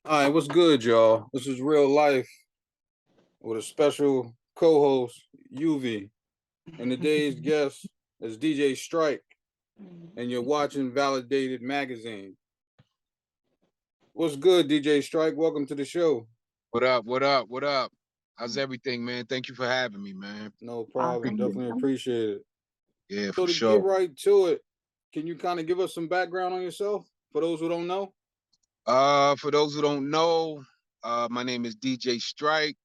All right, what's good, y'all? This is Real Life with a special co-host, Yuvi, and today's guest is DJ Strike, and you're watching Validated Magazine. What's good, DJ Strike? Welcome to the show. What up? What up? What up? How's everything, man? Thank you for having me, man. No problem. Awesome. Definitely appreciate it. Yeah, So for to get sure. right to it, can you kind of give us some background on yourself for those who don't know? For those who don't know, my name is DJ Strike,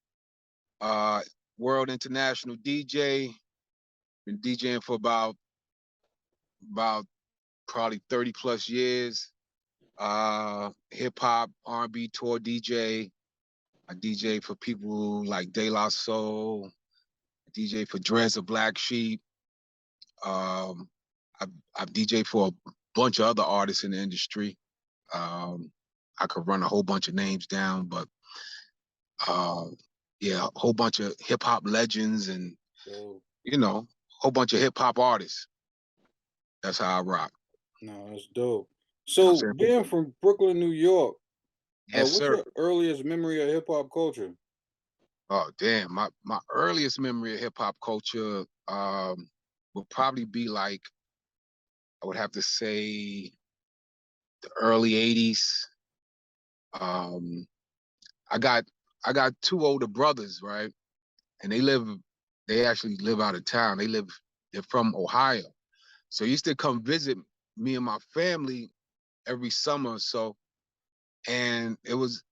uh, world international DJ. Been DJing for about probably 30 plus years. Hip hop, R&B tour DJ. I DJ for people like De La Soul. I DJ for Dres of Black Sheep. Um, I've DJed for a bunch of other artists in the industry. Um, I could run a whole bunch of names down, but uh, yeah, a whole bunch of hip hop legends and So, a whole bunch of hip hop artists. That's how I rock. no, that's dope. You know So what I'm saying? being from Brooklyn, New York, Yes, what's sir. your earliest memory of hip hop culture? Oh, damn. My earliest memory of hip hop culture would probably be like, I would have to say the early 80s. Um, I got I got two older brothers, right? And they actually live out of town. They're from Ohio. So he used to come visit me and my family every summer or so. And it was,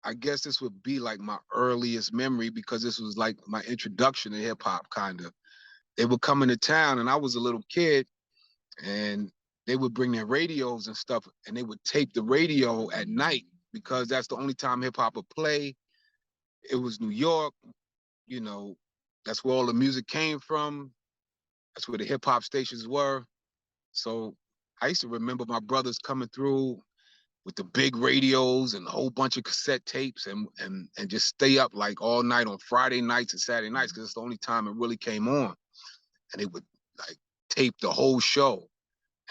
I guess this would be like my earliest memory because this was like my introduction to hip hop, kind of. They would come into town and I was a little kid and they would bring their radios and stuff and they would tape the radio at night because that's the only time hip hop would play. It was New York, you know, that's where all the music came from. That's where the hip hop stations were. So I used to remember my brothers coming through with the big radios and a whole bunch of cassette tapes and just stay up like all night on Friday nights and Saturday nights because it's the only time it really came on. And they would like tape the whole show.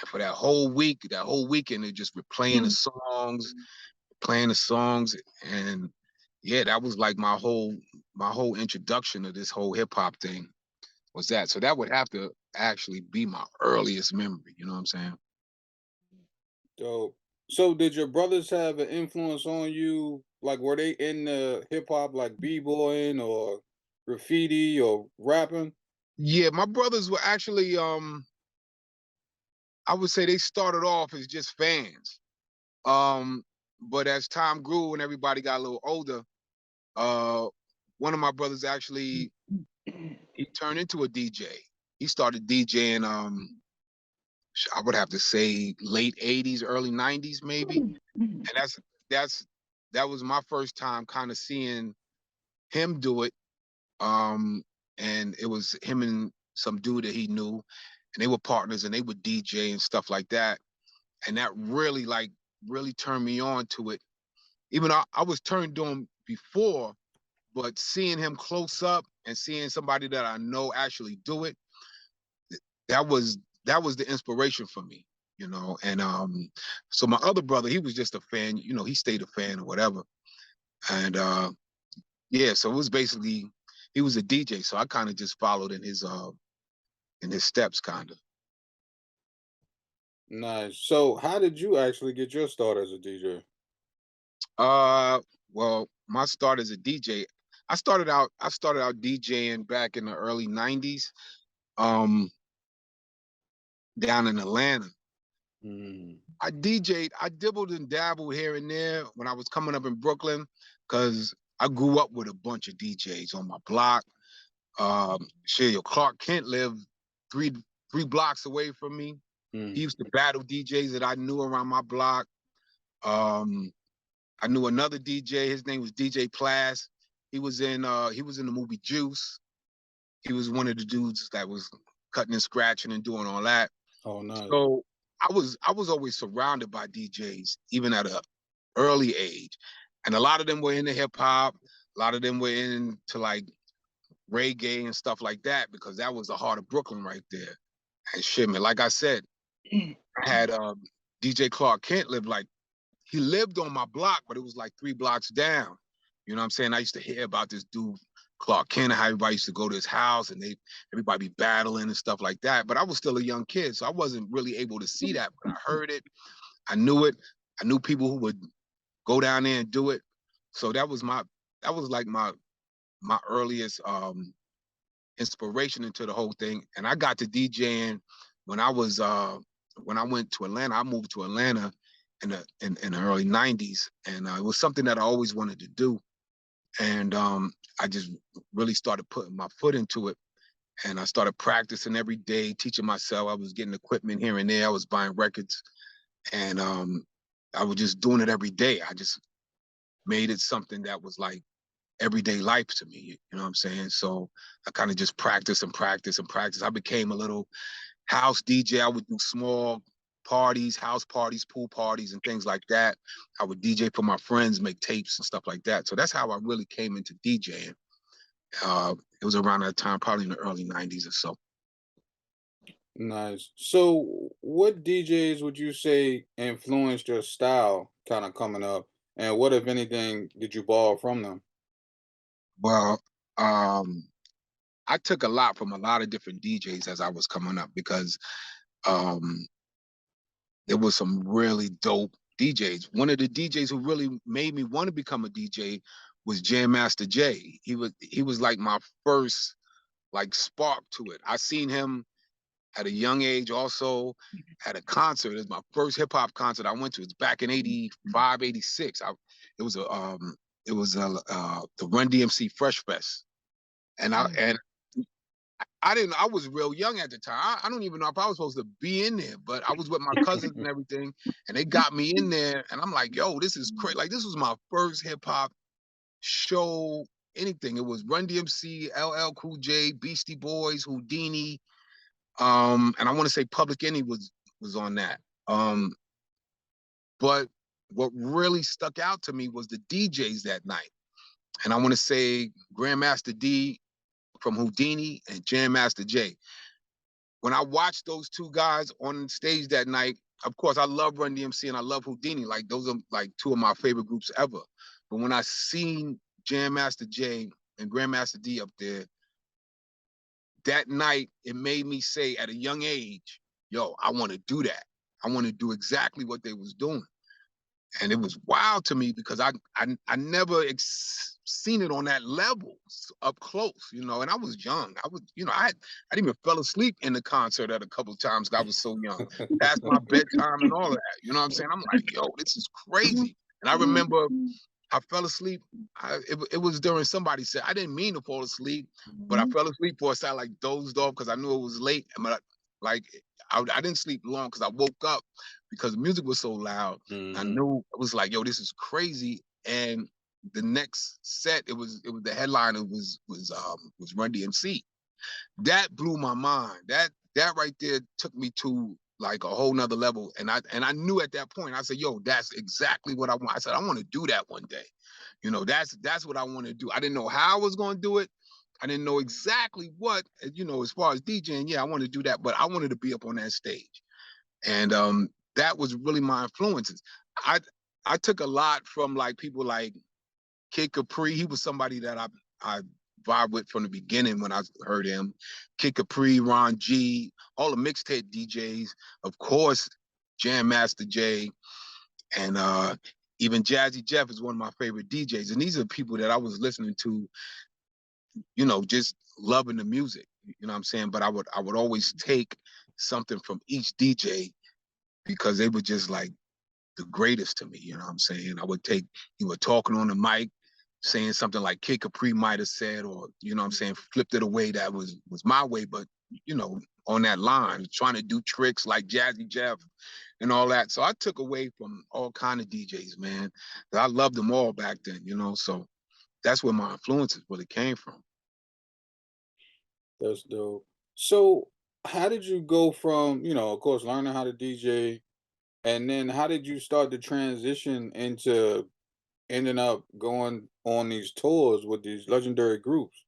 And for that whole week, that whole weekend, they just were playing the songs, and yeah, that was like my whole introduction to this whole hip hop thing was that. So that would have to actually be my earliest memory. You know what I'm saying? Dope. So did your brothers have an influence on you? Like were they in the hip hop like b-boying or graffiti or rapping? Yeah, my brothers were actually I would say they started off as just fans. Um, but as time grew and everybody got a little older, uh, one of my brothers actually he turned into a DJ. He started DJing. I would have to say late '80s, early '90s, maybe. And that's that was my first time kind of seeing him do it. Um, and it was him and some dude that he knew, and they were partners, and they would DJ and stuff like that. And that really turned me on to it. Even though I was turned on before, but seeing him close up and seeing somebody that I know actually do it, that was that was the inspiration for me, you know. And so my other brother, he was just a fan, you know, he stayed a fan or whatever. And yeah, so it was basically he was a DJ, so I kind of just followed in his steps, kind of. Nice. So how did you actually get your start as a DJ? Uh, well, my start as a DJ, I started out DJing back in the early '90s, um, down in Atlanta. Mm. I dibbled and dabbled here and there when I was coming up in Brooklyn, because I grew up with a bunch of DJs on my block. Shit, Clark Kent lived three three blocks away from me. He Mm. used to battle DJs that I knew around my block. Um, I knew another DJ. His name was DJ Plas. He was in the movie Juice. He was one of the dudes that was cutting and scratching and doing all that. Oh, nice. So I was always surrounded by DJs, even at an early age. And a lot of them were into hip hop, a lot of them were into like reggae and stuff like that, because that was the heart of Brooklyn right there. And shit, man, like I said, I had DJ Clark Kent live like he lived on my block, but it was like 3 blocks down. You know what I'm saying? I used to hear about this dude, Clark Kent, how everybody used to go to his house and everybody be battling and stuff like that. But I was still a young kid, so I wasn't really able to see that. But I heard it, I knew it. I knew people who would go down there and do it. So that was like my earliest inspiration into the whole thing. And I got to DJing when I went to Atlanta. I moved to Atlanta in the early 90s, and it was something that I always wanted to do. And I just really started putting my foot into it, and I started practicing every day, teaching myself. I was getting equipment here and there. I was buying records, and I was just doing it every day. I just made it something that was like everyday life to me, you know what I'm saying? So I kind of just practice and practice and practice. I became a little house DJ. I would do small parties, house parties, pool parties, and things like that. I would DJ for my friends, make tapes and stuff like that. So that's how I really came into DJing. It was around that time, probably in the early 90s or so. Nice. So, what DJs would you say influenced your style kind of coming up? And what, if anything, did you borrow from them? Well, I took a lot from a lot of different DJs as I was coming up, because um, there was some really dope DJs. One of the DJs who really made me want to become a DJ was Jam Master Jay. He was like my first like spark to it. I seen him at a young age also at a concert. It was my first hip hop concert I went to. It's back in 85, 86. It was the Run DMC Fresh Fest. And I was real young at the time. I don't even know if I was supposed to be in there, but I was with my cousins and everything, and they got me in there, and I'm like, yo, this is crazy. Like, this was my first hip hop show, anything. It was Run DMC, LL Cool J, Beastie Boys, Houdini, and I want to say Public Enemy was on that. But what really stuck out to me was the DJs that night. And I want to say Grandmaster D from Houdini and Jam Master Jay. When I watched those two guys on stage that night, of course, I love Run DMC and I love Houdini. Like, those are like two of my favorite groups ever. But when I seen Jam Master Jay and Grandmaster D up there, that night, it made me say at a young age, yo, I want to do that. I want to do exactly what they was doing. And it was wild to me, because I never seen it on that level up close, you know. And I was young. I was, you know, I even fell asleep in the concert at a couple of times because I was so young. Past my bedtime and all of that. You know what I'm saying? I'm like, yo, this is crazy. And I remember I fell asleep. It was during somebody's set. I didn't mean to fall asleep, but I fell asleep for a second, like dozed off because I knew it was late. But I didn't sleep long because I woke up because the music was so loud. I knew it was like, yo, this is crazy. And the next set, it was the headliner was Run DMC. That blew my mind. That right there took me to like a whole nother level. And I knew at that point, I said, yo, that's exactly what I want. I said, I want to do that one day. You know, that's what I want to do. I didn't know how I was going to do it. I didn't know exactly what, you know, as far as DJing, yeah, I want to do that, but I wanted to be up on that stage. And that was really my influences. I took a lot from like people like Kid Capri. He was somebody that I vibe with from the beginning when I heard him. Kid Capri, Ron G, all the mixtape DJs, of course, Jam Master Jay, and even Jazzy Jeff is one of my favorite DJs. And these are people that I was listening to, you know, just loving the music. You know what I'm saying? But I would always take something from each DJ because they were just like the greatest to me. You know what I'm saying? I would take, you were talking on the mic, saying something like Kid Capri might have said, or, you know what I'm saying, flipped it a way that was my way, but, you know, on that line, trying to do tricks like Jazzy Jeff and all that. So I took away from all kind of DJs, man. I loved them all back then, you know, so that's where my influences really came from. That's dope. So, how did you go from, of course, learning how to DJ, and then how did you start to transition into ending up going on these tours with these legendary groups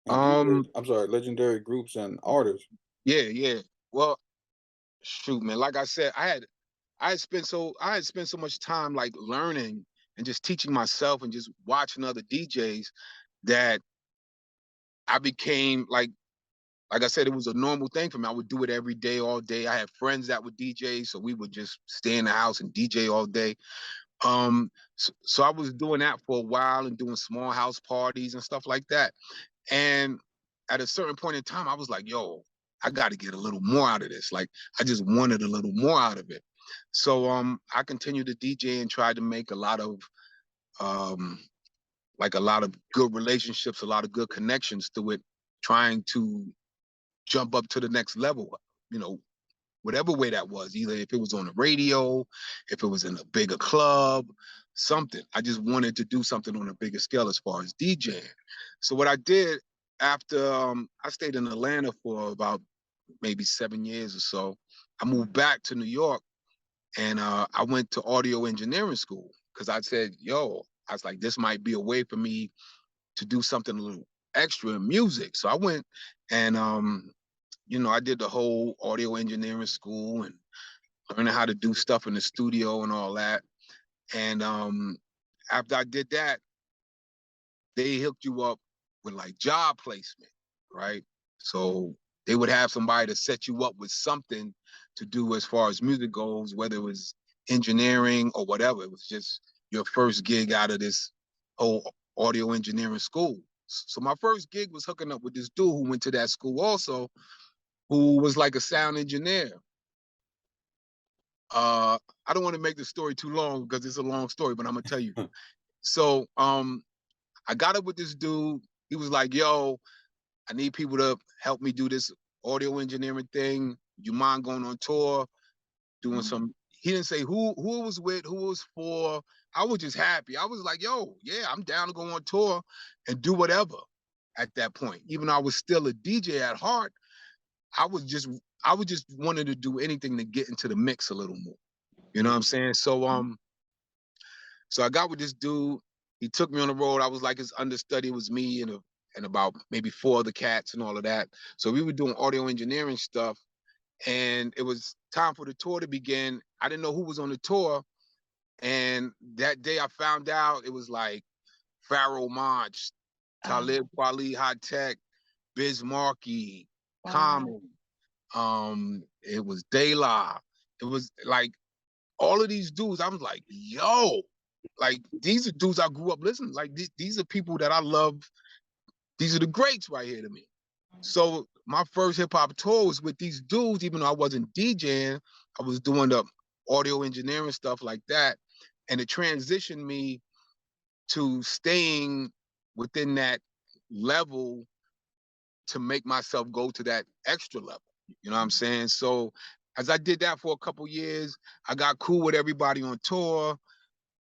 and DJs? Um, I'm sorry, legendary groups and artists. yeah. Well, shoot, man. Like I said, I I had spent so much time like learning and just teaching myself and just watching other DJs that I became like I said, it was a normal thing for me. I would do it every day, all day. I had friends that would DJ, so we would just stay in the house and DJ all day. So I was doing that for a while and doing small house parties and stuff like that. And at a certain point in time, I was like, yo, I got to get a little more out of this. Like, I just wanted a little more out of it. So I continued to DJ and tried to make um, a lot of good relationships, a lot of good connections through it, trying to jump up to the next level, you know, whatever way that was, either if it was on the radio, if it was in a bigger club, something. I just wanted to do something on a bigger scale as far as DJing. So what I did after I stayed in Atlanta for about maybe 7 years or so, I moved back to New York and I went to audio engineering school because I said, yo, I was like, this might be a way for me to do something a little extra in music. So I went and I did the whole audio engineering school and learning how to do stuff in the studio and all that. And after I did that, they hooked you up with like job placement, right? So they would have somebody to set you up with something to do as far as music goes, whether it was engineering or whatever. It was just your first gig out of this whole audio engineering school. So my first gig was hooking up with this dude who went to that school also, who was like a sound engineer. I don't want to make the story too long because it's a long story, but I'm gonna tell you. So I got up with this dude. He was like, yo, I need people to help me do this audio engineering thing. You mind going on tour, doing some, he didn't say who it was with, who it was for. I was just happy. I was like, yo, yeah, I'm down to go on tour and do whatever at that point. Even though I was still a DJ at heart, I was just wanted to do anything to get into the mix a little more. You know what I'm saying? So I got with this dude. He took me on the road. I was like his understudy. It was me and about maybe 4 other cats and all of that. So we were doing audio engineering stuff, and it was time for the tour to begin. I didn't know who was on the tour, and that day I found out it was like Pharaoh Monch, Talib Kweli, High Tech, Biz Markie, Common. It was De La. It was like all of these dudes. I was like, yo, like these are dudes I grew up listening. Like these are people that I love. These are the greats right here to me. So my first hip hop tour was with these dudes, even though I wasn't DJing, I was doing the audio engineering stuff like that. And it transitioned me to staying within that level to make myself go to that extra level. You know what I'm saying? So as I did that for a couple years, I got cool with everybody on tour.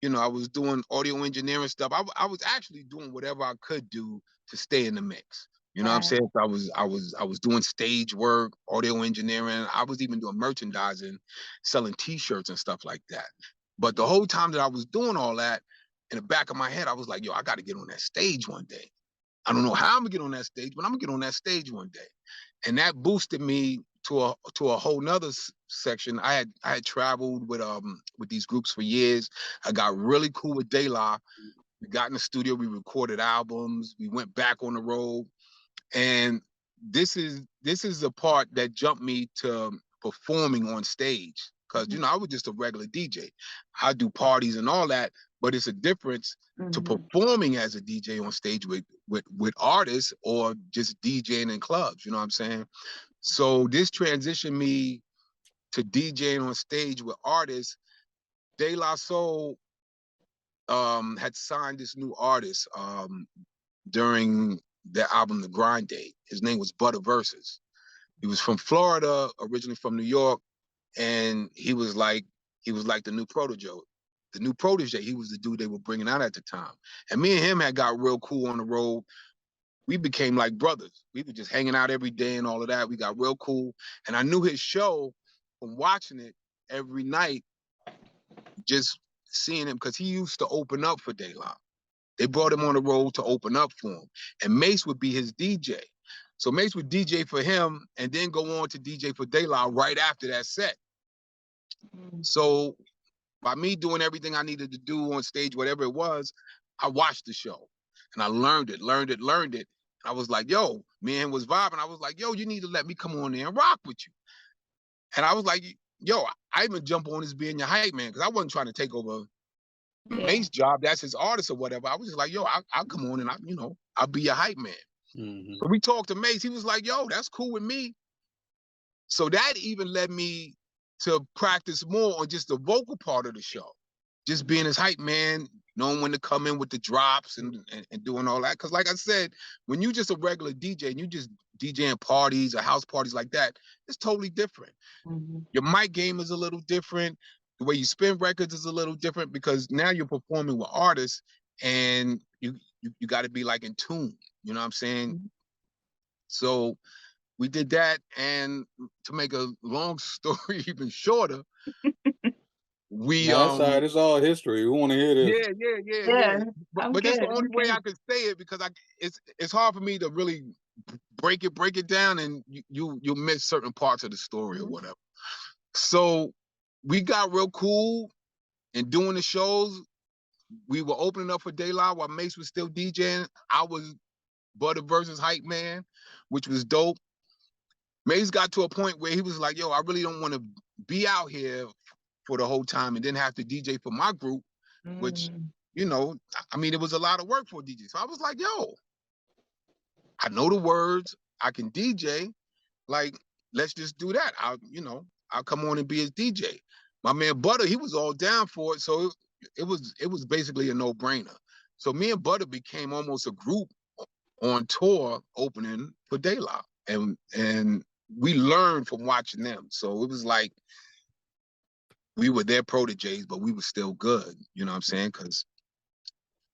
You know, I was doing audio engineering stuff. I was actually doing whatever I could do to stay in the mix. You know what I'm saying? So I was doing stage work, audio engineering. I was even doing merchandising, selling T-shirts and stuff like that. But the whole time that I was doing all that, in the back of my head, I was like, yo, I got to get on that stage one day. I don't know how I'm gonna get on that stage, but I'm gonna get on that stage one day. And that boosted me to a whole nother section. I had traveled with these groups for years. I got really cool with De La. We got in the studio, we recorded albums, we went back on the road. And this is the part that jumped me to performing on stage. Cause I was just a regular DJ. I do parties and all that, but it's a difference to performing as a DJ on stage with artists or just DJing in clubs. You know what I'm saying? So this transitioned me to DJing on stage with artists. De La Soul had signed this new artist during their album The Grind Day. His name was Butter Versus. He was from Florida, originally from New York, and he was like the new protege. The new protege, he was the dude they were bringing out at the time. And me and him had got real cool on the road. We became like brothers. We were just hanging out every day and all of that. We got real cool. And I knew his show from watching it every night, just seeing him, because he used to open up for De La. They brought him on the road to open up for him. And Mace would be his DJ. So Mace would DJ for him and then go on to DJ for De La right after that set. So by me doing everything I needed to do on stage, whatever it was, I watched the show and I learned it. And I was like, yo, me and him was vibing. I was like, yo, you need to let me come on there and rock with you. And I was like, yo, I even jump on as being your hype man, because I wasn't trying to take over Mace's job. That's his artist or whatever. I was just like, yo, I'll come on and I'll be your hype man. So we talked to Mace. He was like, yo, that's cool with me. So that even led me to practice more on just the vocal part of the show. Just being his hype man, knowing when to come in with the drops and doing all that. Because like I said, when you just a regular DJ and you just DJing parties or house parties like that, it's totally different. Your mic game is a little different. The way you spin records is a little different, because now you're performing with artists and you got to be like in tune. You know what I'm saying? So we did that, and to make a long story even shorter, we that's side, it's all history. We want to hear this. yeah. But that's the only way I could say it, because it's hard for me to really break it down, and you miss certain parts of the story or whatever. So we got real cool and doing the shows. We were opening up for Daylight while Mace was still DJing. I was Butter versus Hype Man, which was dope. Mace got to a point where he was like, yo, I really don't want to be out here for the whole time and then have to DJ for my group, which, I mean, it was a lot of work for a DJ. So I was like, yo, I know the words, I can DJ, like, let's just do that. I'll come on and be his DJ. My man Butter, he was all down for it. So it was basically a no-brainer. So me and Butter became almost a group on tour opening for Daylight. And we learned from watching them. So it was like we were their proteges, but we were still good. You know what I'm saying? Because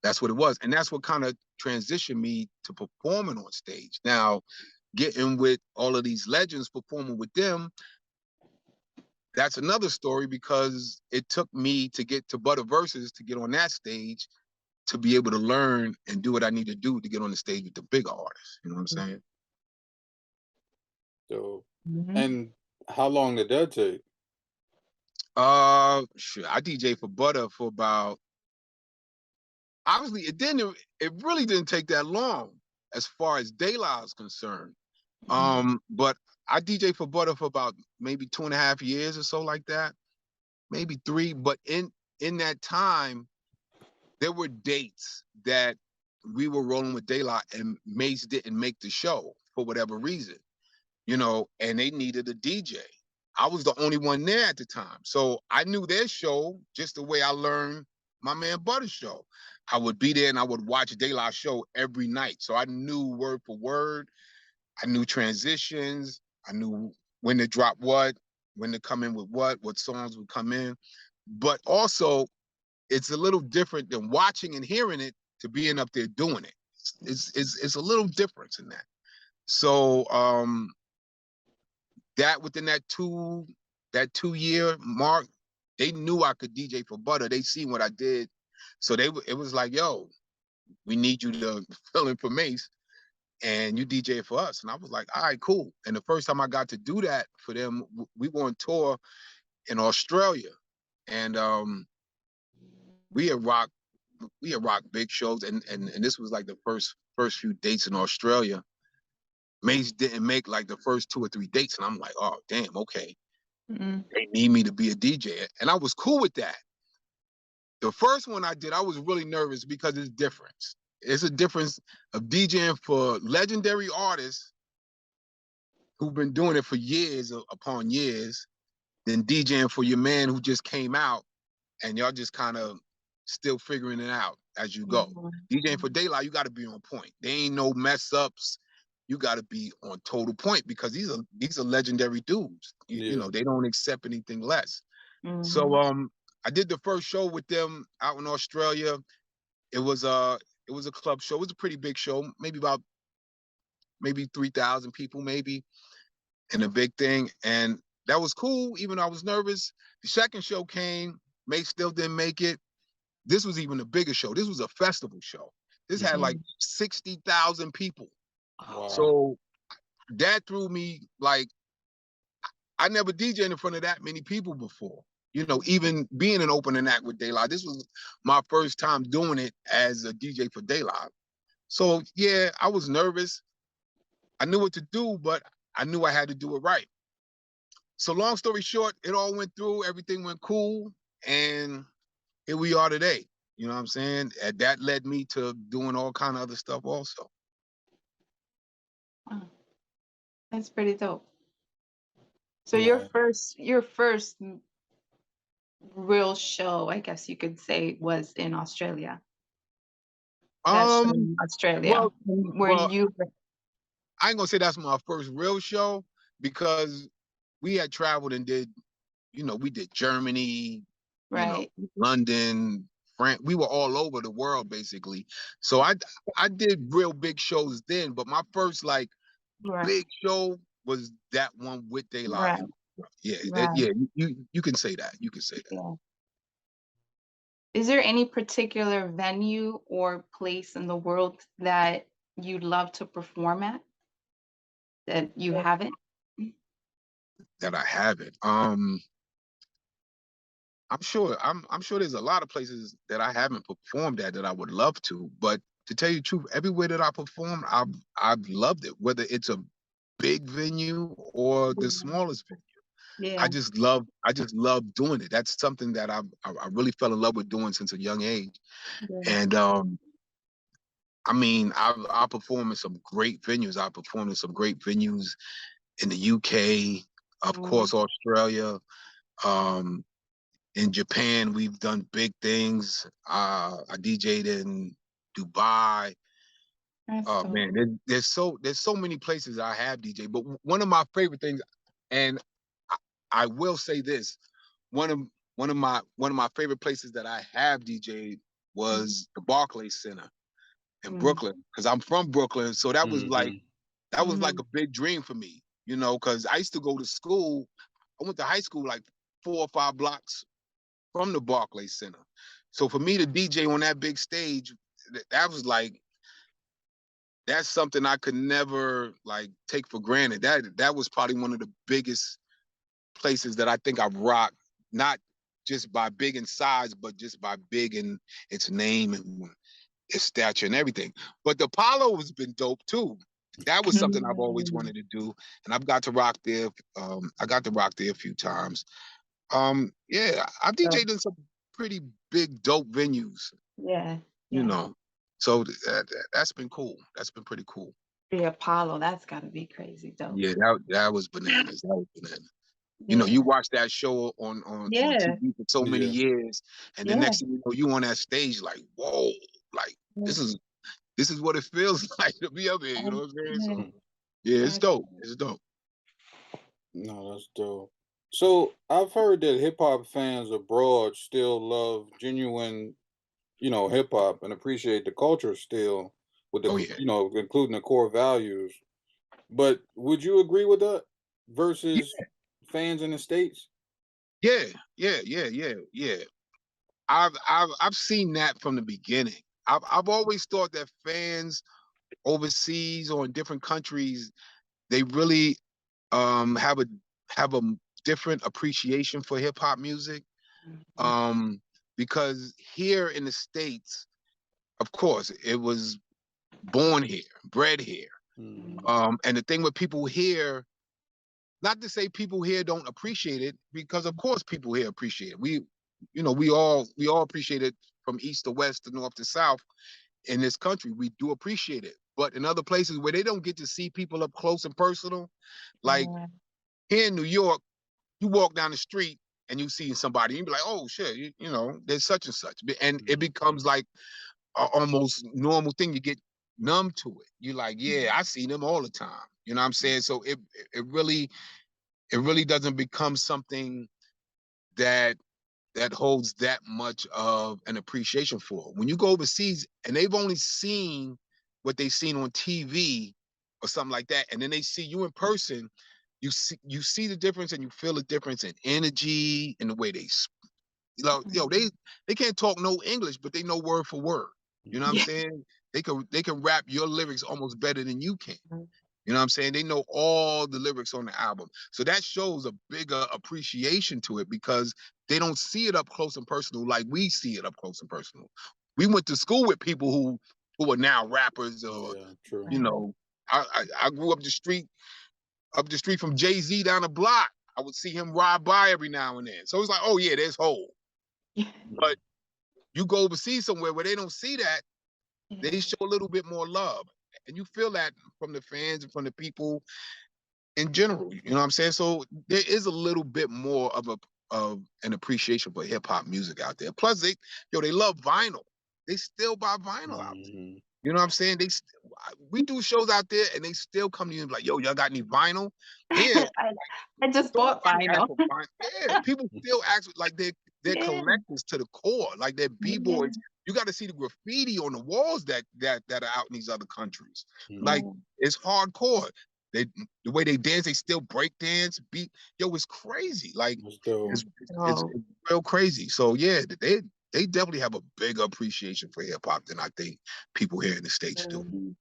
that's what it was. And that's what kind of transitioned me to performing on stage. Now, getting with all of these legends, performing with them, that's another story, because it took me to get to Butter Versus, to get on that stage, to be able to learn and do what I need to do to get on the stage with the bigger artists. You know what I'm saying? So, and how long did that take? Sure. I DJ for Butter for about, obviously it really didn't take that long as far as Daylight is concerned. But I DJ for Butter for about maybe 2.5 years or so, like that, maybe 3. But in that time, there were dates that we were rolling with Daylight and Mace didn't make the show for whatever reason, and they needed a DJ. I was the only one there at the time. So I knew their show just the way I learned my man Butter's show. I would be there and I would watch Daylight show every night. So I knew word for word. I knew transitions. I knew when to drop what, when to come in with what songs would come in. But also, it's a little different than watching and hearing it to being up there doing it. It's a little difference in that. So that within that 2-year mark, they knew I could DJ for Butter. They seen what I did. So it was like, yo, we need you to fill in for Mace and you DJ for us. And I was like, all right, cool. And the first time I got to do that for them, we were on tour in Australia. And we had rocked big shows. And this was like the first few dates in Australia. Mace didn't make like the first 2 or 3 dates. And I'm like, oh, damn, okay. They need me to be a DJ. And I was cool with that. The first one I did, I was really nervous because it's different. It's a difference of DJing for legendary artists who've been doing it for years upon years than DJing for your man who just came out and y'all just kind of still figuring it out as you go. DJing for Daylight, you got to be on point. There ain't no mess ups. You got to be on total point, because these are legendary dudes. You know, they don't accept anything less. So I did the first show with them out in Australia. It was a club show. It was a pretty big show, maybe 3,000 people, maybe, and a big thing. And that was cool, even though I was nervous. The second show came, Mace still didn't make it. This was even a bigger show. This was a festival show. This had like 60,000 people. Wow. So that threw me, like, I never DJed in front of that many people before. You know, even being an opening act with De La, this was my first time doing it as a DJ for De La. So yeah, I was nervous. I knew what to do, but I knew I had to do it right. So long story short, it all went through, everything went cool, and here we are today. You know what I'm saying? And that led me to doing all kind of other stuff also. Wow, that's pretty dope. So Yeah. your first real show, I guess you could say, was in Australia. That show Um, in Australia, well, where well, you, I ain't gonna say that's my first real show because we had traveled and did, you know, we did Germany, you know, right, London, France. We were all over the world basically. So I did real big shows then, but my first like right, big show was that one with De La. right, Yeah, right, yeah, you can say that. You can say that. yeah. Is there any particular venue or place in the world that you'd love to perform at that you haven't? That I haven't. I'm sure there's a lot of places that I haven't performed at that I would love to, but to tell you the truth, everywhere that I performed, I've loved it, whether it's a big venue or the smallest venue. Yeah, I just love doing it. That's something that I really fell in love with doing since a young age. yeah. And I mean, I perform in some great venues. I performed in some great venues in the UK, of Mm, course, Australia. Um, in Japan, we've done big things. I DJ'd in Dubai. that's Oh dope. man, there's so many places I have DJ. But one of my favorite things, and I, I will say this, one of one of my favorite places that I have DJ'd Mm, was the Barclays Center in mm, Brooklyn, because I'm from Brooklyn. So Mm-hmm. that was like mhm, a big dream for me, you know, because I used to go to school. I went to high school like 4 or 5 blocks from the Barclays Center. So for me to DJ on that big stage, that was like that's something I could never like take for granted. That was probably one of the biggest places that I think I've rocked, not just by big in size, but just by big in its name and its stature and everything. But the Apollo has been dope too. That was something I've always mm, wanted to do, and I've got to rock there. I got to rock there a few times. Yeah, I've so, DJed in some pretty big, dope venues, yeah, you yeah. know. So that's been cool. That's been pretty cool. The Apollo, that's got to be crazy dope. Yeah, that was bananas. That was bananas. You know, you Yeah, watch that show on yeah, TV for so many Yeah. years, and the yeah, next thing you know, you on that stage like, whoa, like yeah. this is this is what it feels like to be up here. You know what I'm saying? Yeah, So yeah, it's that's dope. It's dope. No, that's dope. So I've heard that hip hop fans abroad still love genuine, hip hop and appreciate the culture still with Oh yeah, including the core values. But would you agree with that versus fans in the States? yeah, yeah. I've seen that from the beginning. I've always thought that fans overseas or in different countries, they really have a different appreciation for hip hop music. mhm, Um, because here in the States, of course, it was born here, bred here. Mm-hmm. mhm, And the thing with people here, not to say people here don't appreciate it, because of course people here appreciate it. We all appreciate it from east to west to north to south in this country. We do appreciate it. But in other places where they don't get to see people up close and personal, like yeah, here in New York, you walk down the street and you see somebody, you be like, oh shit, there's such and such. And it becomes like a almost normal thing. You get numb to it. You're like, yeah, I see them all the time. You know what I'm saying? So it really doesn't become something that holds that much of an appreciation for. When you go overseas and they've only seen what they've seen on TV or something like that, and then they see you in person, you see the difference and you feel the difference in energy and the way they mhm, they can't talk no English, but they know word for word. You know what I'm yeah, saying? They can rap your lyrics almost better than you can. You know what I'm saying? They know all the lyrics on the album. So that shows a bigger appreciation to it because they don't see it up close and personal like we see it up close and personal. We went to school with people who are now rappers or, Yeah, true. you know, I grew up the street from Jay-Z down the block. I would see him ride by every now and then. So it's like, oh yeah, there's Hov. But you go overseas somewhere where they don't see that, they show a little bit more love. And you feel that from the fans and from the people in general. You know what I'm saying? So there is a little bit more of an appreciation for hip hop music out there. Plus, they love vinyl. They still buy vinyl out there. You know what I'm saying? We do shows out there and they still come to you and be like, yo, y'all got any vinyl? Here, I just bought vinyl. Yeah, people still ask, like they're Yeah. collectors to the core, like they're b-boys. You got to see the graffiti on the walls that are out in these other countries. Like it's hardcore. The way they dance, they still break dance, beat. Yo, it's crazy. Like it's real crazy. So yeah, they definitely have a bigger appreciation for hip hop than I think people here in the States do.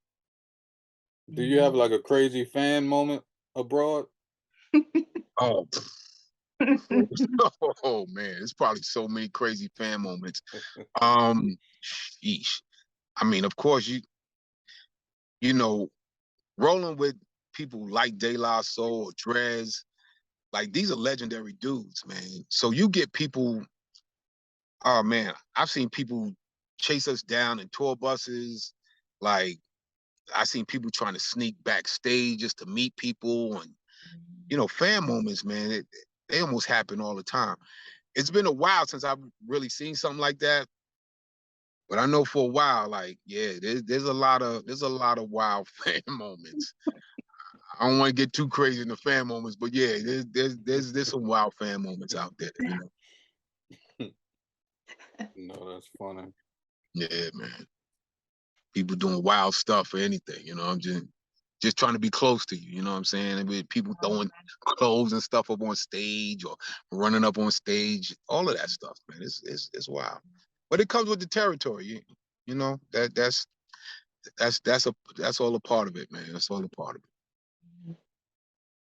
Do you have like a crazy fan moment abroad? Oh, oh man, it's probably so many crazy fan moments. Sheesh. I mean, of course, you know, rolling with people like De La Soul or Dres, like these are legendary dudes, man. So you get people. Oh man, I've seen people chase us down in tour buses. Like I've seen people trying to sneak backstage just to meet people, and fan moments, man. They almost happen all the time. It's been a while since I've really seen something like that, but I know for a while, like, yeah, there's a lot of wild fan moments. I don't want to get too crazy in the fan moments, but yeah, there's some wild fan moments out there, No, that's funny. Yeah, man. People doing wild stuff for anything, I'm just trying to be close to you, you know what I'm saying? And with people throwing clothes and stuff up on stage or running up on stage, all of that stuff, man. It's wild. But it comes with the territory, that's all a part of it, man. That's all a part of it.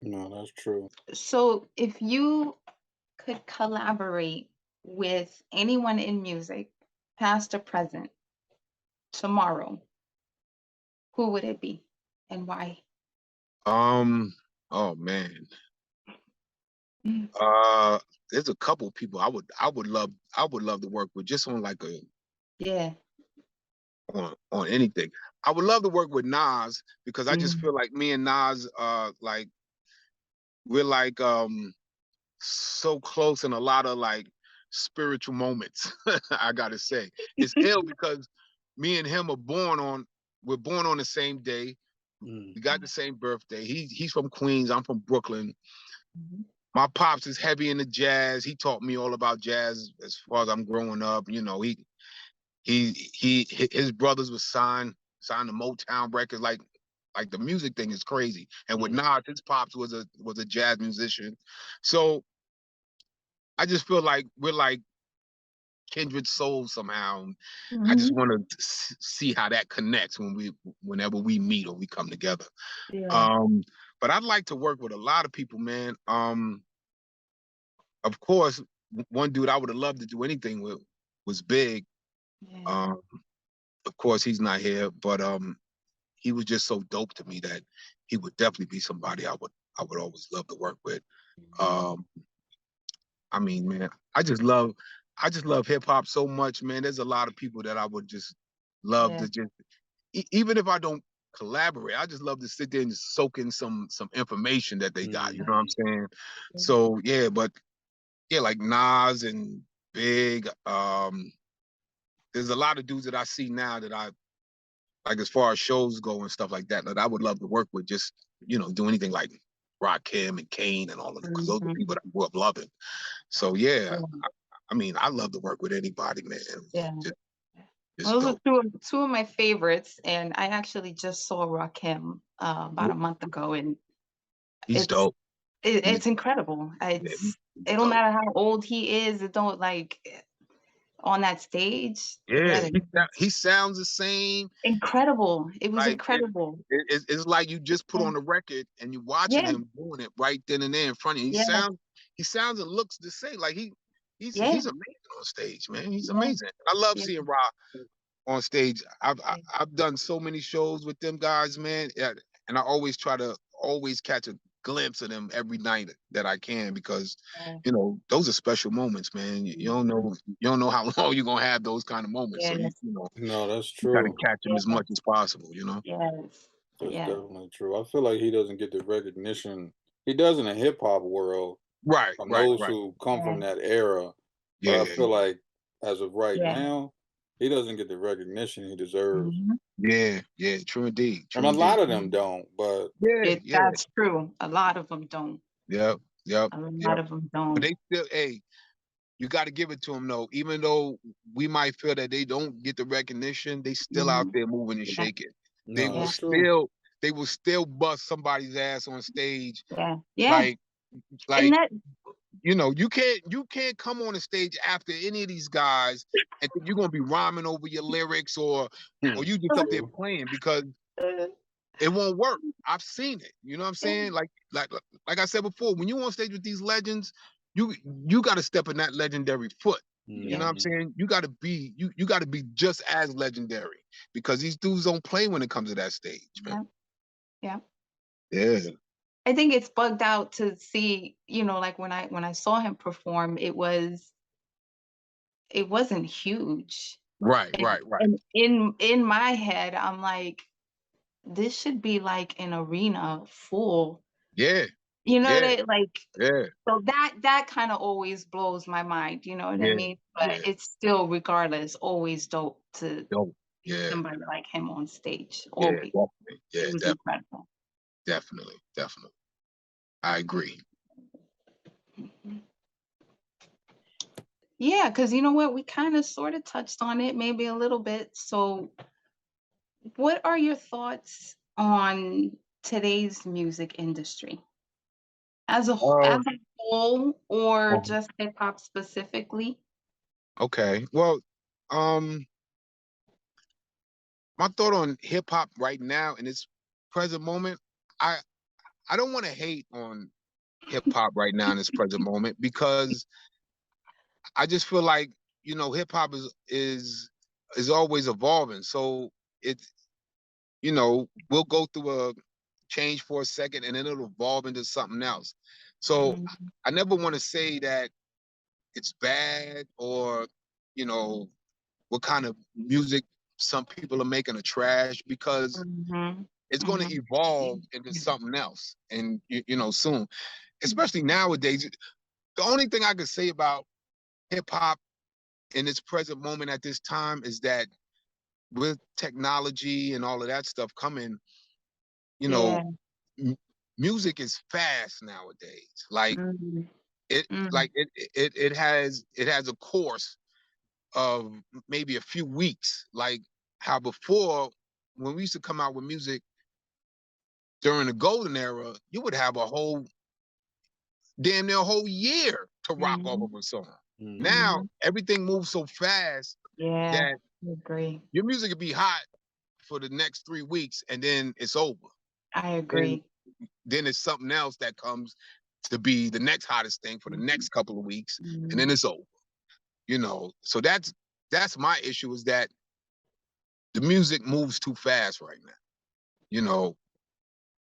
No, that's true. So if you could collaborate with anyone in music, past or present, tomorrow, who would it be and why? Oh man. There's a couple people I would love to work with, just on like on anything. I would love to work with Nas because I just feel like me and Nas like we're like so close in a lot of like spiritual moments. I gotta say. It's ill because me and him we're born on the same day. We got the same birthday. He's from Queens, I'm from Brooklyn. My pops is heavy into jazz. He taught me all about jazz as far as I'm growing up. His brothers were signed to Motown records. Like the music thing is crazy. And with Nas, his pops was a jazz musician. So I just feel like we're like kindred souls somehow. I just want to see how that connects whenever we meet or we come together. But I'd like to work with a lot of people, man. Of course, one dude I would have loved to do anything with was Big. Of course, he's not here, but he was just so dope to me that he would definitely be somebody I would always love to work with. I mean, man, I just love hip hop so much, man. There's a lot of people that I would just love to just, even if I don't collaborate, I just love to sit there and just soak in some information that they got. You know what I'm saying? So yeah, but yeah, like Nas and Big. There's a lot of dudes that I see now that I like as far as shows go and stuff like that I would love to work with. Just do anything like Rakim and Kane and all of them, because those are people that I grew up loving. So yeah, I mean, I love to work with anybody, man. Yeah. Just Those are two of my favorites, and I actually just saw Rakim about a month ago, and he's dope. It's incredible. It don't matter how old he is. It don't like on that stage. Yeah, he sounds the same. Incredible. It was Like incredible. it's like you just put on the record and you're watching him doing it right then and there in front of you. He sounds and looks the same. Like he's amazing on stage, man. He's amazing. I love seeing Rock on stage. I've done so many shows with them guys, man, and I always try to catch a glimpse of them every night that I can, because you know those are special moments, man. You don't know how long you're gonna have those kind of moments. So you know, no, that's you gotta true. catch them as much as possible. You know. Yes. That's definitely true. I feel like he doesn't get the recognition he does in the hip hop world from those who come from that era. But I feel like as of right now, he doesn't get the recognition he deserves. Yeah, true indeed. And a lot of them don't, but that's true. A lot of them don't. Yep. A lot of them don't. But they still, you got to give it to them though. Even though we might feel that they don't get the recognition, they still out there moving and shaking. They will still bust somebody's ass on stage. Like you know, you can't come on the stage after any of these guys and think you're gonna be rhyming over your lyrics or you just up there playing, because it won't work. I've seen it. You know what I'm saying? Like I said before, when you on stage with these legends, you got to step in that legendary foot. You know what I'm saying? You got to be you got to be just as legendary, because these dudes don't play when it comes to that stage, man. Yeah. I think it's bugged out to see, you know, like when I saw him perform, it wasn't huge. Right. And in my head, I'm like, this should be like an arena full. You know so that kind of always blows my mind, you know what I mean? But it's still, regardless, always dope to see somebody like him on stage. Always. It was incredible. Definitely. I agree. Yeah, because you know what? We kind of sort of touched on it maybe a little bit. So what are your thoughts on today's music industry as a whole, or just hip hop specifically? Okay. Well, my thought on hip hop right now in this present moment, I don't want to hate on hip hop right now in this present moment, because I just feel like, you know, hip hop is always evolving. So it's, you know, we'll go through a change for a second and then it'll evolve into something else. So I never want to say that it's bad, or, you know, what kind of music some people are making are trash, because it's going to evolve into something else. And, you know, soon, especially nowadays, the only thing I could say about hip hop in its present moment at this time is that with technology and all of that stuff coming, you know, music is fast nowadays. Like it has a course of maybe a few weeks. Like how before, when we used to come out with music during the golden era, you would have a whole damn near a whole year to rock off of a song. Now everything moves so fast that I agree. your music could be hot for the next 3 weeks and then it's over. I agree. And then it's something else that comes to be the next hottest thing for the next couple of weeks, and then it's over. You know, so that's my issue, is that the music moves too fast right now. You know,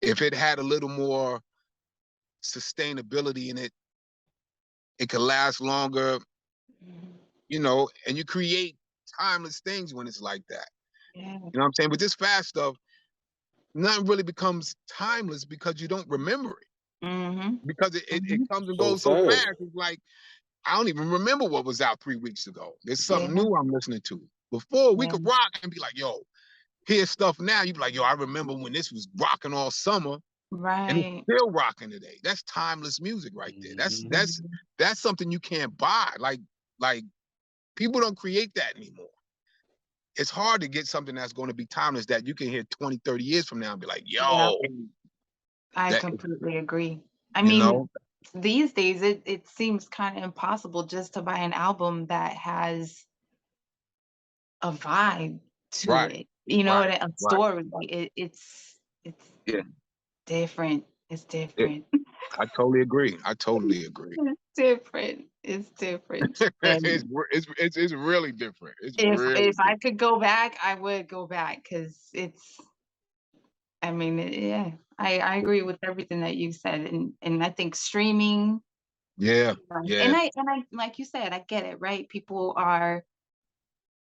if it had a little more sustainability in it, it could last longer, you know, and you create timeless things when it's like that. You know what I'm saying? With this fast stuff, nothing really becomes timeless because you don't remember it. Because it comes and goes so fast. It's like, I don't even remember what was out 3 weeks ago. There's something new I'm listening to. Before, we could rock and be like, yo, here's stuff now. You'd be like, yo, I remember when this was rocking all summer. And it's still rocking today. That's timeless music right there. That's something you can't buy. Like people don't create that anymore. It's hard to get something that's going to be timeless that you can hear 20, 30 years from now and be like, yo. I completely agree. I mean, these days it seems kind of impossible just to buy an album that has a vibe to Right. it, you know, Right. and a Right. story. It's Yeah. different. It's It, different. I totally agree. I totally agree. It's different. It's different. And It's really different. It's really if I different. could go back, I would go back because it's. I mean, yeah, I agree with everything that you said, and I think streaming. Yeah. Yeah. And I like you said, I get it, right? People are,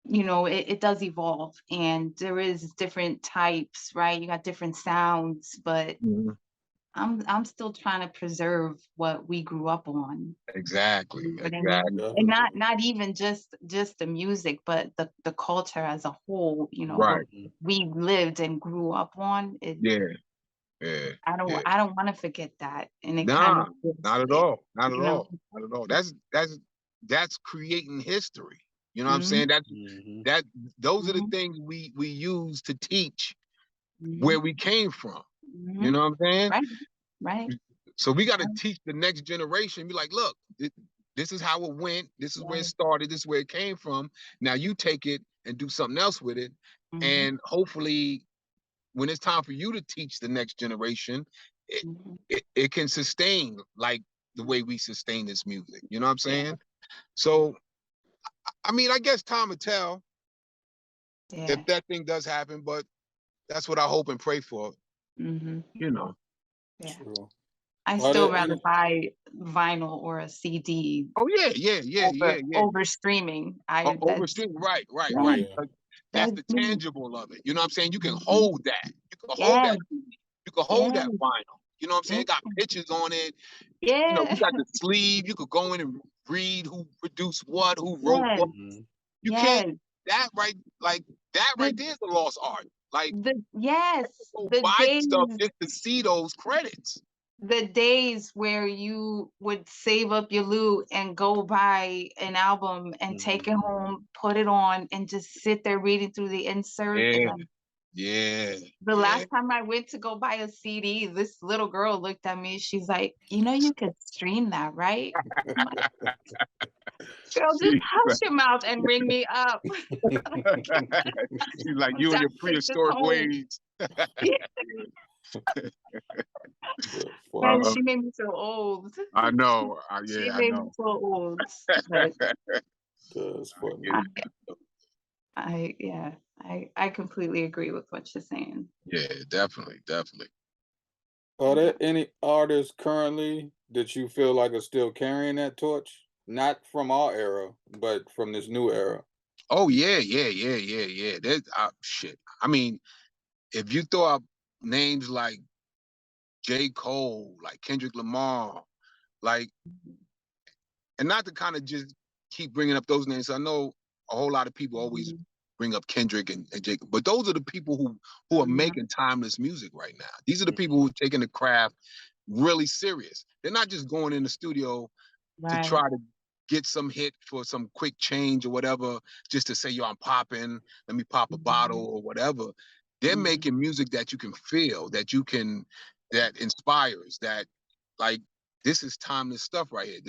you know, it does evolve and there is different types, right? You got different sounds, but Mhm. I'm still trying to preserve what we grew up on. Exactly. You know what I mean? Exactly. And Definitely. not even just the music, but the culture as a whole, you know, what Right. we lived and grew up on. Yeah. Yeah. Yeah. I don't want to forget that. And it kind Nah, of just, not at all. Not at you know. all. Not at all. That's creating history. You know what I'm Mhm, saying? Mm-hmm. That those are the mhm, things we use to teach mhm, where we came from. You mhm. know what I'm saying? Right, right, So we got to right. teach the next generation. Be like, look, this is how it went. This is where it Yes. started. This is where it came from. Now you take it and do something else with it, Mhm, and hopefully, when it's time for you to teach the next generation, it mhm. it can sustain like the way we sustain this music. You know what I'm Yeah, saying? So I mean, I guess time will tell if yeah. that thing does happen, but that's what I hope and pray for. Mhm, You know. yeah. True. I Are still there rather any? buy vinyl or a CD Oh yeah, yeah, yeah, over yeah, yeah. streaming. I that's Overstream, right, right, yeah, right. Yeah. That's that's the me. tangible of it. You know what I'm saying? You can Mhm. hold that. You can hold Yeah, that. You can hold yeah, that vinyl. You know what I'm saying? yeah, It got pictures on it. You know, yeah, you got the sleeve. You could go in and read who produced what, who wrote yes, what. Mm-hmm. You can't. yes. That right, like that The right there is a lost art. Like, yes, go buy stuff just to see those credits. the days where you would save up your loot and go buy an album and take it Mm-hmm. home, put it on, and just sit there reading through the insert. And Yeah, like yeah, the yeah. last time I went to go buy a CD, this little girl looked at me. She's like, "You know, you could stream that, right?" I'm like, "Girl, just She's hush your mouth and ring me up." she's like I'm you and trying your to take this prehistoric home. ways. That's And funny. Uh, she made me feel old. I know. She Yeah, I made me know. feel old. But That's I funny. get I, it. yeah, I completely agree with what you're saying. Yeah, definitely, definitely. Are there any artists currently that you feel like are still carrying that torch? Not from our era, but from this new era. Oh yeah, yeah, yeah, yeah, yeah. There's shit. I mean, if you throw out names like J. Cole, like Kendrick Lamar, like, and not to kind of just keep bringing up those names. I know a whole lot of people always Mhm. bring up Kendrick and Jake, but those are the people who are Mhm. making timeless music right now. These are the people Mhm. who are taking the craft really serious. They're not just going in the studio to Right. try to get some hit for some quick change or whatever, just to say, yo, I'm popping, let me pop a bottle Mhm. or whatever. They're Mhm. making music that you can feel, that inspires, that like this is timeless stuff right here.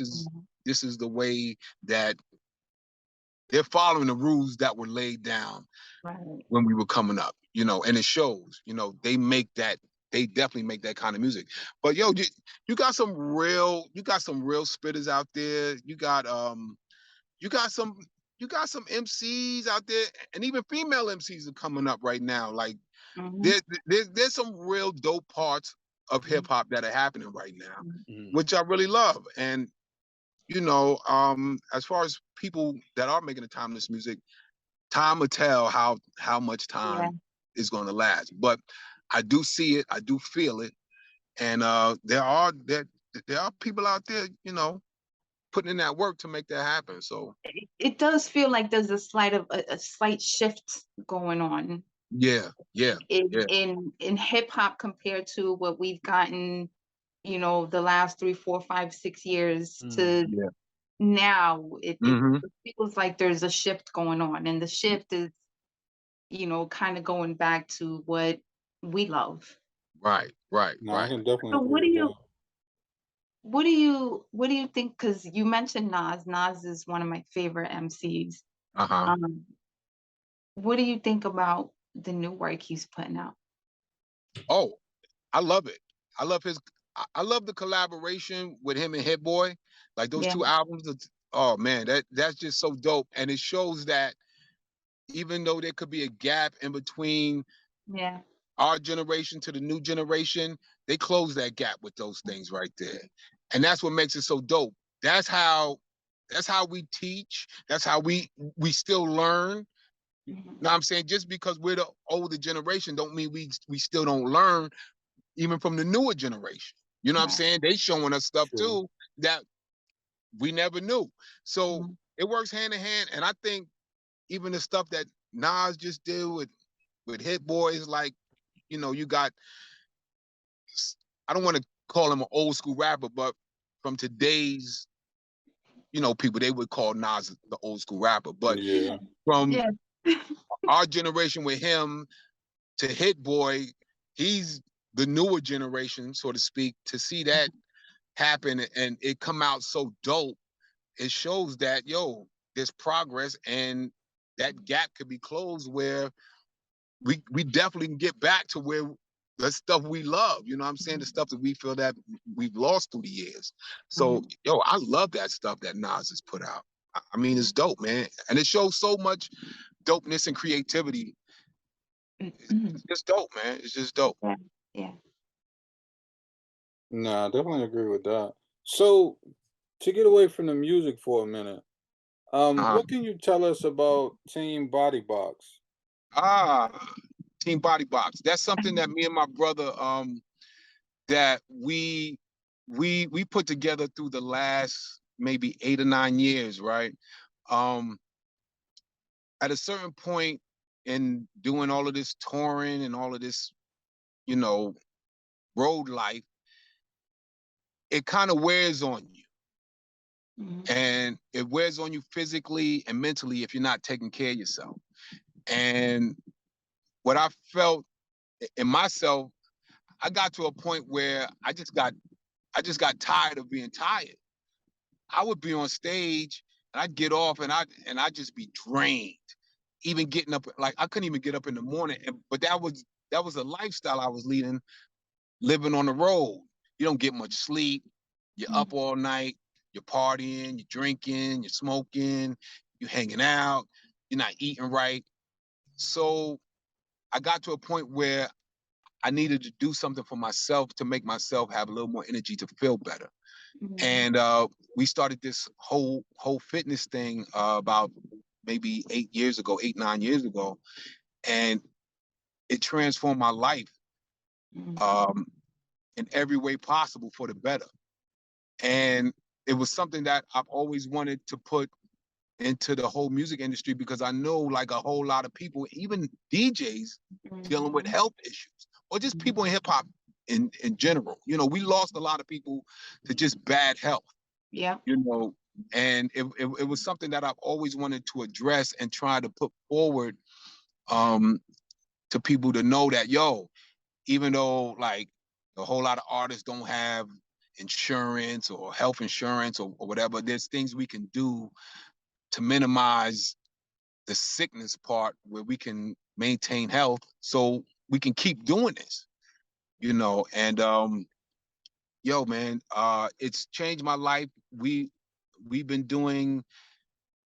Mhm. This is the way that they're following the rules that were laid down Right. when we were coming up, you know, and it shows, you know, they definitely make that kind of music. But yo, you got some real spitters out there. You got some, you got some MCs out there, and even female MCs are coming up right now. Like Mhm. there's some real dope parts of hip Mhm. hop that are happening right now, Mhm. Mhm. which I really love. And you know, as far as people that are making the timeless music, time will tell how much Yeah. time is going to last. But I do see it, I do feel it, and there are people out there, you know, putting in that work to make that happen. So It does feel like there's a slight shift going on yeah, yeah, yeah. in hip hop compared to what we've gotten, you know, the last 3, 4, 5, 6 years to Mhm. Yeah. now. It Mm-hmm. feels like there's a shift going on, and the shift is, you know, kind of going back to what we love. Right, right, No, I right. can definitely So agree with that. what do you think? Because you mentioned Nas. Nas is one of my favorite MCs. Uh-huh. Um, What do you think about the new work he's putting out? Oh, I love it. I love his. I love the collaboration with him and Hit Boy. Like those Yeah, two albums. Oh man, that's just so dope. And it shows that even though there could be a gap in between yeah. our generation to the new generation, they close that gap with those things right there. And that's what makes it so dope. That's how that's how we teach. That's how we still learn. You Mhm. know what I'm saying? Just because we're the older generation don't mean we still don't learn even from the newer generation. You know what I'm Right. saying? They showing us stuff True. too that we never knew. So Mhm. it works hand in hand. And I think even the stuff that Nas just did with Hit Boys, like, you know, you got, I don't want to call him an old school rapper, but from today's, you know, people, they would call Nas the old school rapper. But Yeah. from Yeah. our generation with him to Hit Boy, he's the newer generation, so to speak. To see that happen and it come out so dope, it shows that, yo, there's progress and that gap could be closed where we definitely can get back to where the stuff we love, you know what I'm saying? The stuff that we feel that we've lost through the years. So, Mhm. yo, I love that stuff that Nas has put out. I mean, it's dope, man. And it shows so much dopeness and creativity. Mhm. It's just dope, man. It's just dope. Yeah. Yeah. Nah, I definitely agree with that. So to get away from the music for a minute, Uh, what can you tell us about Team Body Box? ah, Team Body Box. That's something that me and my brother that we put together through the last maybe 8 or 9 years, right? Um, at a certain point in doing all of this touring and all of this, you know, road life, it kind of wears on you. Mhm. And it wears on you physically and mentally if you're not taking care of yourself. And what I felt in myself, I got to a point where I just got tired of being tired. I would be on stage and I'd get off and I'd just be drained. Even getting up, like I couldn't even get up in the morning. But that was a lifestyle I was leading, living on the road. You don't get much sleep. You're up Mhm. all night. You're partying. You're drinking. You're smoking. You're hanging out. You're not eating right. So I got to a point where I needed to do something for myself to make myself have a little more energy to feel better. Mhm. And we started this whole fitness thing about maybe 8 years ago, 8 9 years ago, and it transformed my life Mhm. um, in every way possible for the better. And it was something that I've always wanted to put into the whole music industry because I know like a whole lot of people, even DJs, dealing with Mhm. health issues, or just Mhm. people in hip hop in general. You know, we lost a lot of people to just bad health. Yeah. You know, and it was something that I've always wanted to address and try to put forward um, to people to know that, yo, even though like a whole lot of artists don't have insurance or health insurance or whatever, there's things we can do to minimize the sickness part where we can maintain health so we can keep doing this, you know. And yo, man, it's changed my life. We've been doing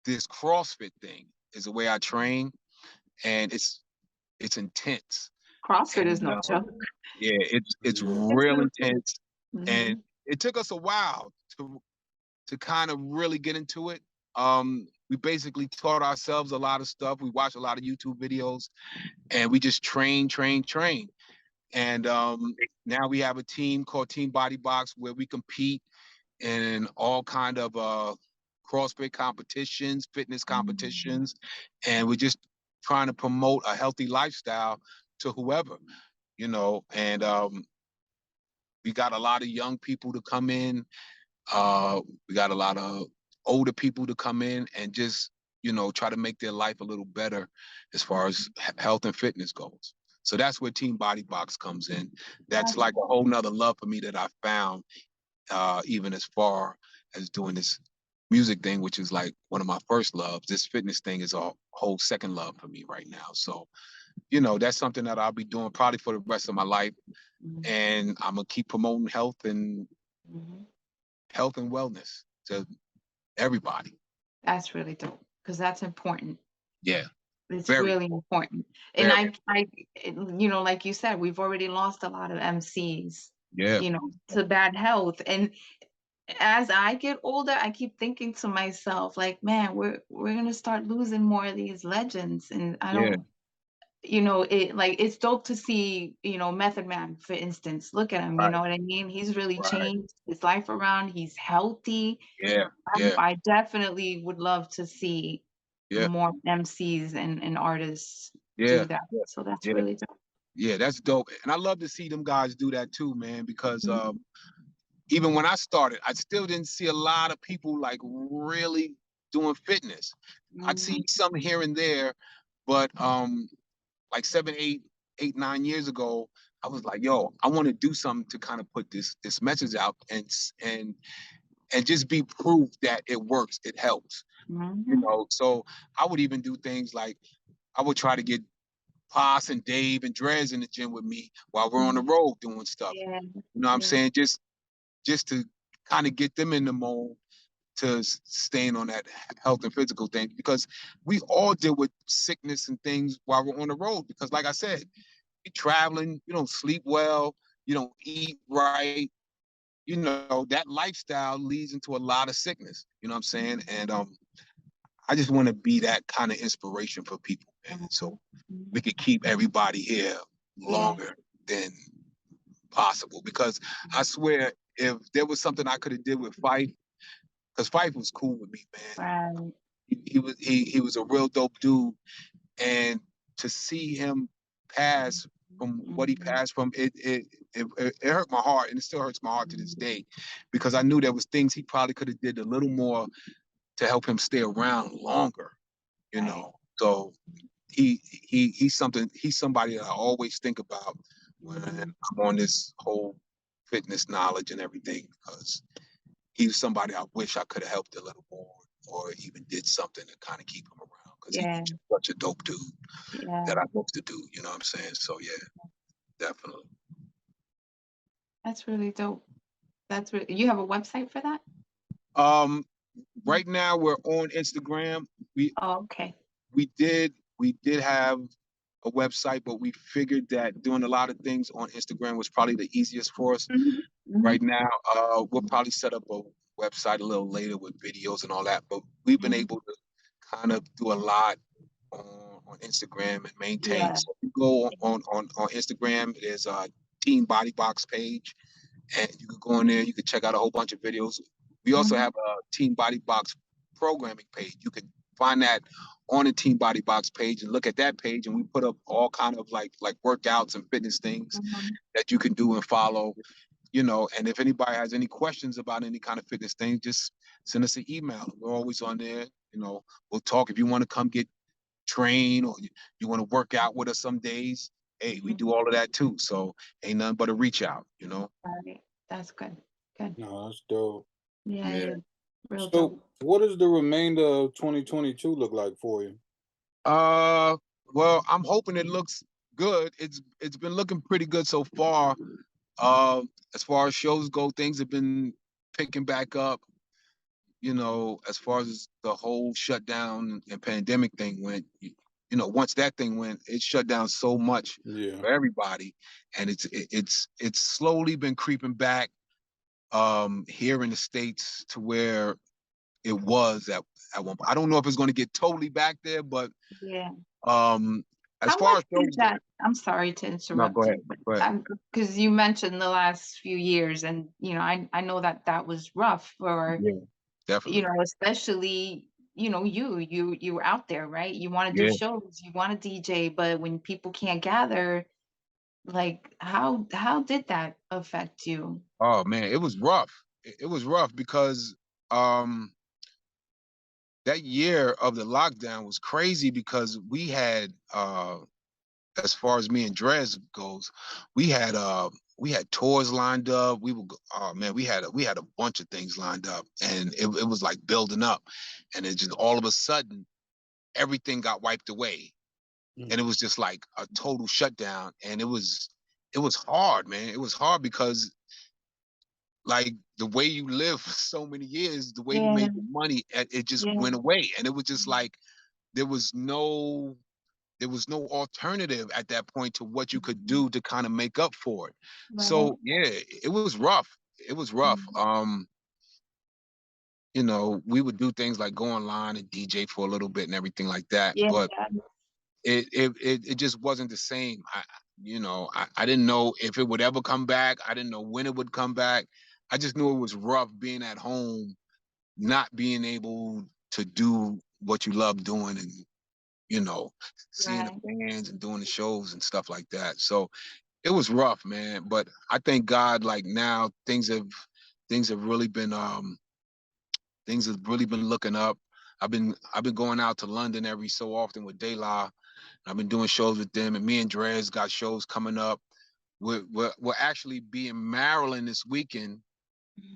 this CrossFit thing is the way I train, and it's intense. CrossFit is And no joke. yeah, it's Yeah. It's real no joke. intense, and Mhm. it took us a while to kind of really get into it. We basically taught ourselves a lot of stuff. We watched a lot of YouTube videos, and we just train. And now we have a team called Team Body Box where we compete in all kind of CrossFit competitions, fitness Mhm. competitions, and we're just trying to promote a healthy lifestyle to whoever, you know. And we got a lot of young people to come in. We got a lot of older people to come in and just, you know, try to make their life a little better as far as health and fitness goes. So that's where Team Body Box comes in. That's That's like a whole nother love for me that I found, even as far as doing this music thing, which is like one of my first loves. This fitness thing is a whole second love for me right now. So, you know, that's something that I'll be doing probably for the rest of my life. Mhm. And I'm gonna keep promoting Mhm. health and wellness to everybody. That's really dope because that's important. Yeah, It's very, really important. And very. you know, like you said, we've already lost a lot of MCs, Yeah, you know, to bad health. And as I get older, I keep thinking to myself, like, man, we're gonna start losing more of these legends. And I yeah, don't, you know, it's dope to see, you know, Method Man, for instance. Look at him, you right, know what I mean? He's really right. changed his life around. He's healthy. Yeah, yeah, I definitely would love to see yeah, more MCs and artists yeah, do that. So that's yeah, really dope. yeah. That's dope. And I love to see them guys do that too, man, because Mhm. even when I started, I still didn't see a lot of people like really doing fitness. I'd see Mhm. some here and there, but like 7, 8, 9 years ago, I was like, yo, I want to do something to kind of put this message out and just be proof that it works, it helps. You Mhm. know, so I would even do things like I would try to get Pos and Dave and Dres in the gym with me while we're on the Mhm. road doing stuff. Yeah. You know what I'm Yeah. saying? Just to kind of get them in the mode to staying on that health and physical thing because we all deal with sickness and things while we're on the road because like I said, you're traveling, you don't sleep well, you don't eat right, you know, that lifestyle leads into a lot of sickness, you know what I'm saying? And I just want to be that kind of inspiration for people, man. So Mhm. we Mhm. could keep everybody here Yeah. longer than possible. Because I swear, if there was something I could have did with Fife, because Fife was cool with me, man. Right. He was a real dope dude, and to see him pass from what he Mhm. passed from, it hurt my heart, and it still hurts my heart to this Mhm. day, because I knew there was things he probably could have did a little more to help him stay around longer, you Right. know. So he's somebody that I always think about when Mhm. I'm on this whole fitness knowledge and everything, because he was somebody I wish I could have helped a little more or even did something to kind of keep him around because he was Yeah. just such a dope dude Yeah. that I love to do, you know what I'm saying? So yeah, definitely. That's really dope. You have a website for that? Um, Mhm. right now we're on Instagram. We Oh, okay. we did have a website, but we figured that doing a lot of things on Instagram was probably the easiest for us. Mhm. Right Mhm. now, we'll probably set up a website a little later with videos and all that, but we've been Mhm. able to kind of do a lot on Instagram and maintain. Yeah. So if you go on Instagram, there's a Team Body Box page, and you can go in there, you can check out a whole bunch of videos. We also Mhm. have a Team Body Box programming page. You can find that on the Team Body Box page and look at that page, and we put up all kind of like workouts and fitness things Mhm. that you can do and follow, you know. And if anybody has any questions about any kind of fitness thing, just send us an email. We're always on there. You know, we'll talk. If you want to come get trained or you want to work out with us some days, hey, we Mhm. do all of that too. So ain't nothing but a reach out, you know. Right. That's good. Good. No, that's dope. Yeah. Yeah. Yeah. Real So, dope. what does the remainder of 2022 look like for you? Uh, well, I'm hoping it looks good. It's been looking pretty good so far. As far as shows go, things have been picking back up. You know, as far as the whole shutdown and pandemic thing went, you know, once that thing went, it shut down so much Yeah. for everybody, and it's slowly been creeping back here in the States to where it was at one point. I don't know if it's going to get totally back there, but Yeah. um, as How far much as did shows go, that? I'm sorry to no, go interrupt ahead, you, but go ahead. because you mentioned the last few years, and you know, I know that that was rough for, Yeah, you definitely. know, especially, you know, you were out there, right? You want to do Yeah. shows, you want to DJ, but when people can't gather, like how did that affect you? Oh man, it was rough. It was rough because um that year of the lockdown was crazy because we had as far as me and Dres goes, we had tours lined up. We were oh man, we had a bunch of things lined up, and it was like building up, and it just all of a sudden everything got wiped away, and it was just like a total shutdown, and it was hard, man. It was hard because like the way you live for so many years, the way you Yeah. made your money, it just Yeah. went away, and it was just like there was no alternative at that point to what you could do to kind of make up for it. Right. So yeah, it was rough. It was rough. You know, we would do things like go online and DJ for a little bit and everything like that, Yeah. but it just wasn't the same. I didn't know if it would ever come back. I didn't know when it would come back. I just knew it was rough being at home, not being able to do what you love doing, and you know, seeing Right. the bands and doing the shows and stuff like that. So it was rough, man. But I thank God, like now things have really been looking up. I've been going out to London every so often with De La. I've been doing shows with them, and me and Dres got shows coming up. We'll actually be in Maryland this weekend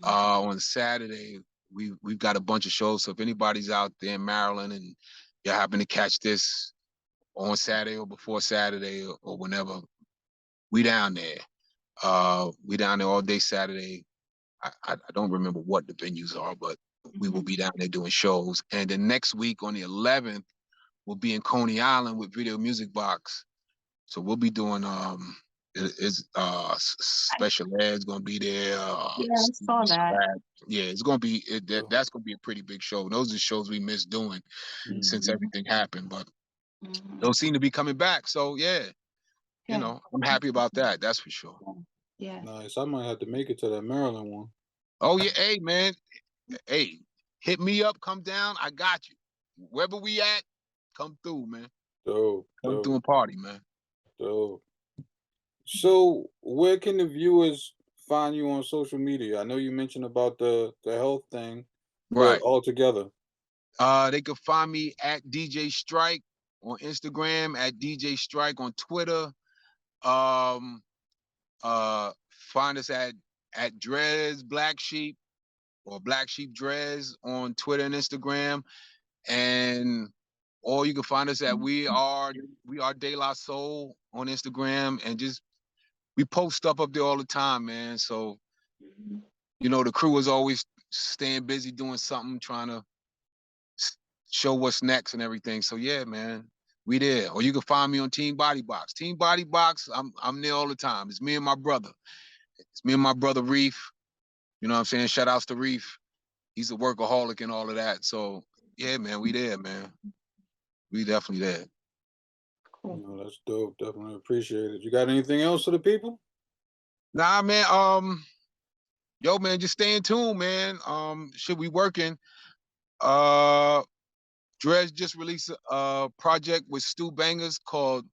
on Saturday. We've got a bunch of shows. So if anybody's out there in Maryland and you happen to catch this on Saturday or before Saturday or whenever, we down there. We down there all day Saturday. I don't remember what the venues are, but we will be down there doing shows. And then next week on the 11th, we'll be in Coney Island with Video Music Box. So we'll be doing Special Ed's gonna be there. Yeah, I saw that. Yeah, it's gonna be that's gonna be a pretty big show. Those are shows we missed doing since everything happened, but those seem to be coming back. So yeah, you know, I'm happy about that. That's for sure. Yeah. Nice. I might have to make it to that Maryland one. Oh yeah, hey man, hey, hit me up, come down. I got you. Wherever we at, come through, man. Dope. Come through and party, man. Dope. So where can the viewers find you on social media? I know you mentioned about the health thing, Right. but all together. They can find me at DJ Strike on Instagram, at DJ Strike on Twitter. Find us at Dres Black Sheep or Black Sheep Dres on Twitter and Instagram. And or you can find us at We Are De La Soul on Instagram, and just we post stuff up there all the time, man. So you know, the crew is always staying busy doing something, trying to show what's next and everything. So yeah, man, we there. Or you can find me on Team Body Box. Team Body Box, I'm there all the time. It's me and my brother. It's me and my brother Reef. You know what I'm saying? Shout outs to Reef. He's a workaholic and all of that. So yeah, man, we there, man. We definitely there. Cool. No, that's dope. Definitely appreciate it. You got anything else for the people? Nah, man. Yo, man, just stay in tune, man. Should we working? Dres just released a project with Stu Bangers called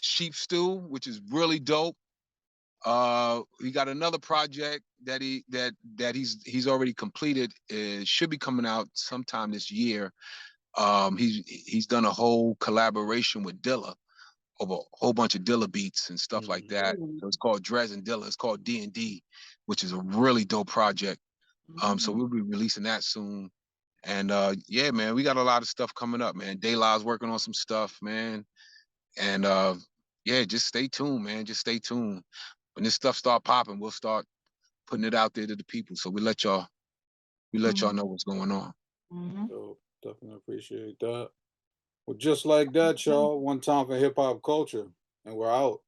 Sheep Stew, which is really dope. He got another project that he's already completed. It should be coming out sometime this year. He's done a whole collaboration with Dilla of a whole bunch of Dilla beats and stuff like that. So it's called Dres and Dilla. It's called D&D, which is a really dope project. So we'll be releasing that soon. And yeah, man, we got a lot of stuff coming up, man. De La's working on some stuff, man. And yeah, just stay tuned, man. Just stay tuned. When this stuff start popping, we'll start putting it out there to the people. So we let y'all know what's going on. So definitely appreciate that. Well, just like that, y'all. One time for hip hop culture, and we're out.